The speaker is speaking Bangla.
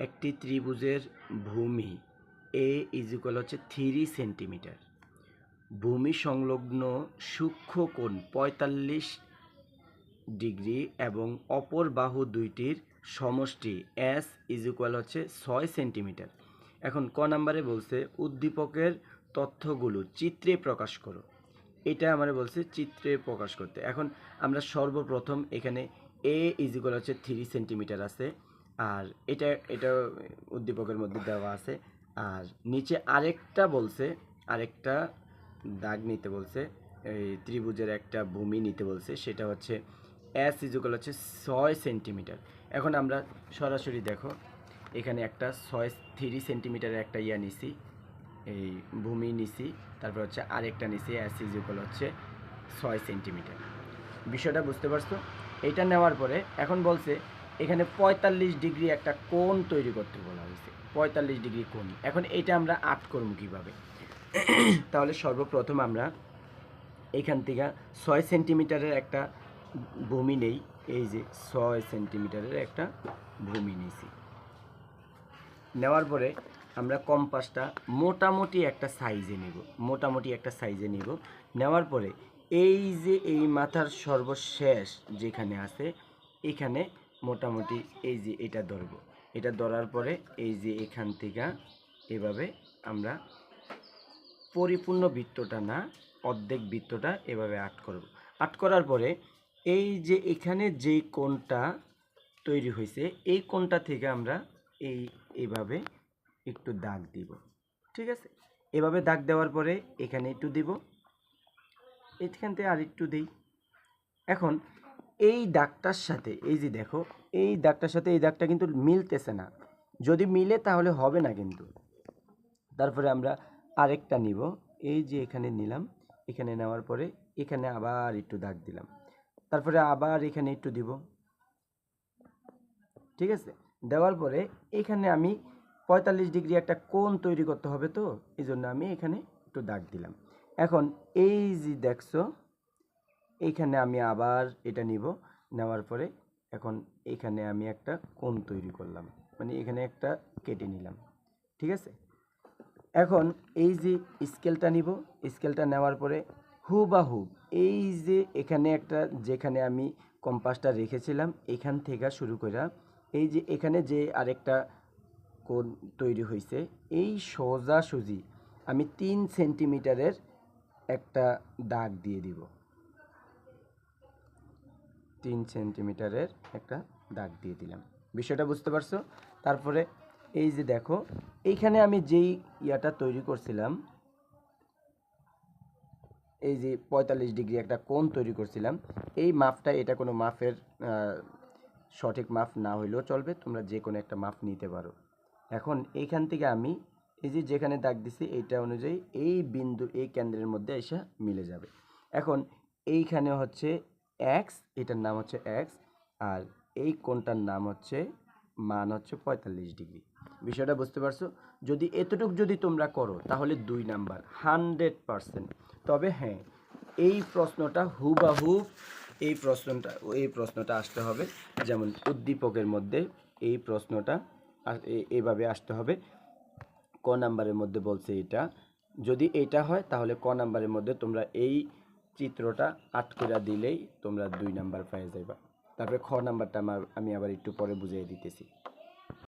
একটি ত্রিভুজের ভূমি এ ইজ ইকুয়াল 3 সেন্টিমিটার, ভূমি সংলগ্ন সূক্ষ্ম কোণ 45 ডিগ্রি এবং অপর বাহু দুইটির সমষ্টি এস ইজ ইকুয়াল 6 সেন্টিমিটার। এখন ক নাম্বারে বলছে উদ্দীপকের তথ্যগুলো চিত্রে প্রকাশ করো। এটা আমারে বলছে চিত্রে প্রকাশ করতে। এখন আমরা সর্বপ্রথম এখানে এ ইজ ইকুয়াল 3 সেন্টিমিটার আছে, আর এটা উদ্দীপকের মধ্যে দেওয়া আছে। আর নিচে আরেকটা বলছে, আরেকটা দাগ নিতে বলছে, এই ত্রিভুজের একটা ভূমি নিতে বলছে, সেটা হচ্ছে এস ইজ ইকুয়াল 6 সেন্টিমিটার। এখন আমরা সরাসরি দেখো এখানে একটা 3 সেন্টিমিটারের একটা নিছি, এই ভূমি নিছি, তারপর হচ্ছে আরেকটা নিছি এস ইজ ইকুয়াল 6 সেন্টিমিটার। বিষয়টা বুঝতে পারছো? এইটা নেওয়ার পরে এখন বলছে এখানে 45 ডিগ্রি একটা কোণ তৈরি করতে বলা হয়েছে, 45 ডিগ্রি কোণ। এখন এটা আমরা আট করব কীভাবে? তাহলে সর্বপ্রথম আমরা এইখান থেকে 6 সেন্টিমিটারের একটা ভূমি নেই, এই যে 6 সেন্টিমিটারের একটা ভূমি নিয়েছি। নেওয়ার পরে আমরা কম্পাসটা মোটামুটি একটা সাইজে নেব, নেওয়ার পরে এই যে এই মাথার সর্বশেষ যেখানে আছে এখানে মোটামুটি এই যে এটা ধরবো, এটা ধরার পরে এই যে এখান থেকে এভাবে আমরা পরিপূর্ণ বৃত্তটা না, অর্ধেক বৃত্তটা এভাবে আট করব। আট করার পরে এই যে এখানে যে কোণটা তৈরি হয়েছে এই কোণটা থেকে আমরা এইভাবে একটু দাগ দিব, ঠিক আছে? এভাবে দাগ দেওয়ার পরে এখানে একটু দিব, এইখান থেকে আর একটু দিই। এখন এই দাগটার সাথে এই যে দেখো এই দাগটার সাথে এই দাগটা কিন্তু মিলতেছে না, যদি মিলে তাহলে হবে না কিন্তু। তারপরে আমরা আরেকটা নিব, এই যে এখানে নিলাম, এখানে নেওয়ার পরে এখানে আবার একটু দাগ দিলাম, তারপরে আবার এখানে একটু দিব, ঠিক আছে? দেওয়ার পরে এখানে আমি 45 ডিগ্রি একটা কোণ তৈরি করতে হবে, তো এই জন্য আমি এখানে একটু দাগ দিলাম। এখন এই যে দেখছো এইখানে আমি আবার এটা নিব, নেওয়ার পরে এখন এখানে আমি একটা কোণ তৈরি করলাম, মানে এখানে একটা কেটে নিলাম, ঠিক আছে? এখন এই যে স্কেলটা নিব, স্কেলটা নেওয়ার পরে হুবাহু এই যে এখানে একটা যেখানে আমি কম্পাসটা রেখেছিলাম এখান থেকে শুরু করে এই যে এখানে যে আরেকটা কোণ তৈরি হয়েছে এই সোজাসুজি আমি 3 সেন্টিমিটারের একটা দাগ দিয়ে দিব, 3 সেন্টিমিটারের একটা দাগ দিয়ে দিলাম। বিষয়টা বুঝতে পারছো? তারপরে এই যে দেখো এইখানে আমি যেই ইয়াটা তৈরি করছিলাম, এই যে 45 ডিগ্রি একটা কোণ তৈরি করছিলাম, এই মাপটা এটা কোনো মাপের সঠিক মাপ না হইলেও চলবে, তোমরা যে কোনো একটা মাপ নিতে পারো। এখন এইখান থেকে আমি এই যে যেখানে দাগ দিছি এইটা অনুযায়ী এই বিন্দু এই কেন্দ্রের মধ্যে এসে মিলে যাবে। এখন এইখানে হচ্ছে এক্স, এটার নাম হচ্ছে এক্স, আর এই কোণটার নাম হচ্ছে মান হচ্ছে 45 ডিগ্রি। বিষয়টা বুঝতে পারছো? যদি এতটুকু যদি তোমরা করো তাহলে 2 নাম্বার 100%। তবে হ্যাঁ, এই প্রশ্নটা হুবাহু এই প্রশ্নটা আসতে হবে, যেমন উদ্দীপকের মধ্যে এই প্রশ্নটা এইভাবে আসতে হবে। ক নাম্বারের মধ্যে বলছে এটা, যদি এটা হয় তাহলে ক নাম্বারের মধ্যে তোমরা এই চিত্রটা আট করে দিলেই তোমরা 2 নাম্বার পেয়ে যাবে। তারপরে খ নাম্বারটা আমি আবার একটু পরে বুঝিয়ে দিতেছি।